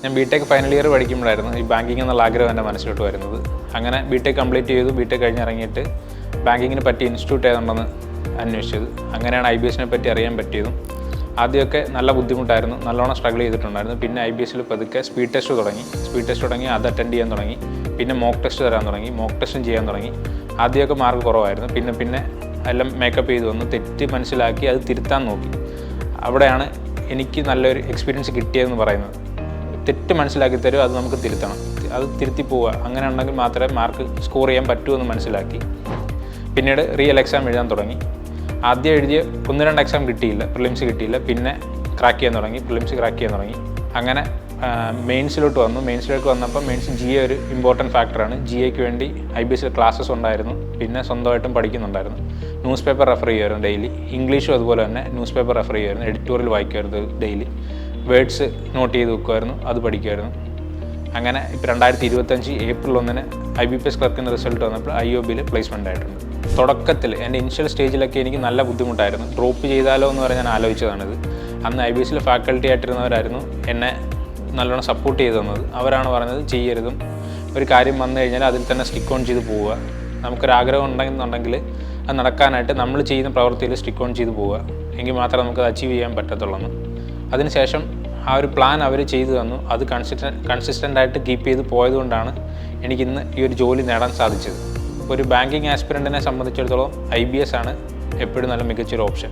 ഞാൻ BTech final year പഠിക്കുമ്പോഴായിരുന്നു ഈ banking എന്നുള്ള ആഗ്രഹം എൻ്റെ മനസ്സിലോട്ട് വരുന്നത്. അങ്ങനെ ബിടെക് കംപ്ലീറ്റ് ചെയ്തു. ബിടെക് കഴിഞ്ഞിറങ്ങിയിട്ട് ബാങ്കിങ്ങിന് പറ്റിയ ഇൻസ്റ്റിറ്റ്യൂട്ട് ഏതുണ്ടെന്ന് അന്വേഷിച്ചത്. അങ്ങനെയാണ് IBSനെ പറ്റി അറിയാൻ പറ്റിയതും. ആദ്യമൊക്കെ നല്ല ബുദ്ധിമുട്ടായിരുന്നു, നല്ലോണം സ്ട്രഗിൾ ചെയ്തിട്ടുണ്ടായിരുന്നു. പിന്നെ IBSൽ പതുക്കെ സ്പീഡ് ടെസ്റ്റ് തുടങ്ങി, അത് അറ്റൻഡ് ചെയ്യാൻ തുടങ്ങി. പിന്നെ മോക്ക് ടെസ്റ്റ് തരാൻ തുടങ്ങി, മോക്ക് ടെസ്റ്റും ചെയ്യാൻ തുടങ്ങി. ആദ്യമൊക്കെ മാർക്ക് കുറവായിരുന്നു. പിന്നെ എല്ലാം മേക്കപ്പ് ചെയ്ത് വന്നു, തെറ്റ് മനസ്സിലാക്കി അത് തിരുത്താൻ നോക്കി. അവിടെയാണ് എനിക്ക് നല്ലൊരു എക്സ്പീരിയൻസ് കിട്ടിയതെന്ന് പറയുന്നത്. തെറ്റ് മനസ്സിലാക്കി തരും, അത് നമുക്ക് തിരുത്തണം, അത് തിരുത്തി പോവുക. അങ്ങനെ ഉണ്ടെങ്കിൽ മാത്രമേ മാർക്ക് സ്കോർ ചെയ്യാൻ പറ്റൂ എന്ന് മനസ്സിലാക്കി. പിന്നീട് റിയൽ എക്സാം എഴുതാൻ തുടങ്ങി. ആദ്യം എഴുതിയ 1-2 എക്സാം കിട്ടിയില്ല, പ്രിലിംസ് കിട്ടിയില്ല. പിന്നെ പ്രിലിംസ് ക്രാക്ക് ചെയ്യാൻ തുടങ്ങി. അങ്ങനെ മെയിൻസിലോട്ട് വന്നു. മെയിൻസിലേക്ക് വന്നപ്പോൾ മെയിൻസ് GA ഒരു ഇമ്പോർട്ടൻറ്റ് ഫാക്ടറാണ്. GAക്ക് വേണ്ടി IBSൽ ക്ലാസ്സസ് ഉണ്ടായിരുന്നു. പിന്നെ സ്വന്തമായിട്ടും പഠിക്കുന്നുണ്ടായിരുന്നു. ന്യൂസ് പേപ്പർ റെഫർ ചെയ്യുമായിരുന്നു ഡെയിലി. ഇംഗ്ലീഷും അതുപോലെ തന്നെ ന്യൂസ് പേപ്പർ റെഫർ ചെയ്യുമായിരുന്നു. എഡിറ്റോറിയൽ വായിക്കുമായിരുന്നു ഡെയിലി. വേർഡ്സ് നോട്ട് ചെയ്ത് വെക്കുമായിരുന്നു, അത് പഠിക്കുമായിരുന്നു. അങ്ങനെ ഇപ്പോൾ 2025 ഏപ്രിൽ 1 IBPS ക്ലർക്കിൻ്റെ റിസൾട്ട് വന്നപ്പോൾ IOBയിൽ പ്ലേസ്മെൻ്റ് ആയിട്ടുണ്ട്. തുടക്കത്തിൽ എൻ്റെ ഇനിഷ്യൽ സ്റ്റേജിലൊക്കെ എനിക്ക് നല്ല ബുദ്ധിമുട്ടായിരുന്നു. ഡ്രോപ്പ് ചെയ്താലോ എന്ന് പറഞ്ഞ് ഞാൻ ആലോചിച്ചതാണിത്. അന്ന് IBSൽ ഫാക്കൽറ്റി ആയിട്ടിരുന്നവരായിരുന്നു എന്നെ നല്ലോണം സപ്പോർട്ട് ചെയ്ത് തന്നത്. അവരാണ് പറഞ്ഞത് ചെയ്യരുതും, ഒരു കാര്യം വന്നു കഴിഞ്ഞാൽ അതിൽ തന്നെ സ്റ്റിക്ക് ഓൺ ചെയ്ത് പോവുക. നമുക്കൊരാഗ്രഹം ഉണ്ടെന്നുണ്ടെങ്കിൽ അത് നടക്കാനായിട്ട് നമ്മൾ ചെയ്യുന്ന പ്രവൃത്തിയിൽ സ്റ്റിക്ക് ഓൺ ചെയ്ത് പോവുക, എങ്കിൽ മാത്രമേ നമുക്കത് അച്ചീവ് ചെയ്യാൻ പറ്റത്തുള്ളൂ. അതിനുശേഷം ആ ഒരു പ്ലാൻ അവർ ചെയ്തു തന്നു. അത് കൺസിസ്റ്റൻ്റായിട്ട് കീപ്പ് ചെയ്ത് പോയതുകൊണ്ടാണ് എനിക്കിന്ന് ഈ ഒരു ജോലി നേടാൻ സാധിച്ചത്. ഒരു ബാങ്കിങ് ആസ്പിരൻറ്റിനെ സംബന്ധിച്ചിടത്തോളം IBS ആണ് എപ്പോഴും നല്ല മികച്ചൊരു ഓപ്ഷൻ.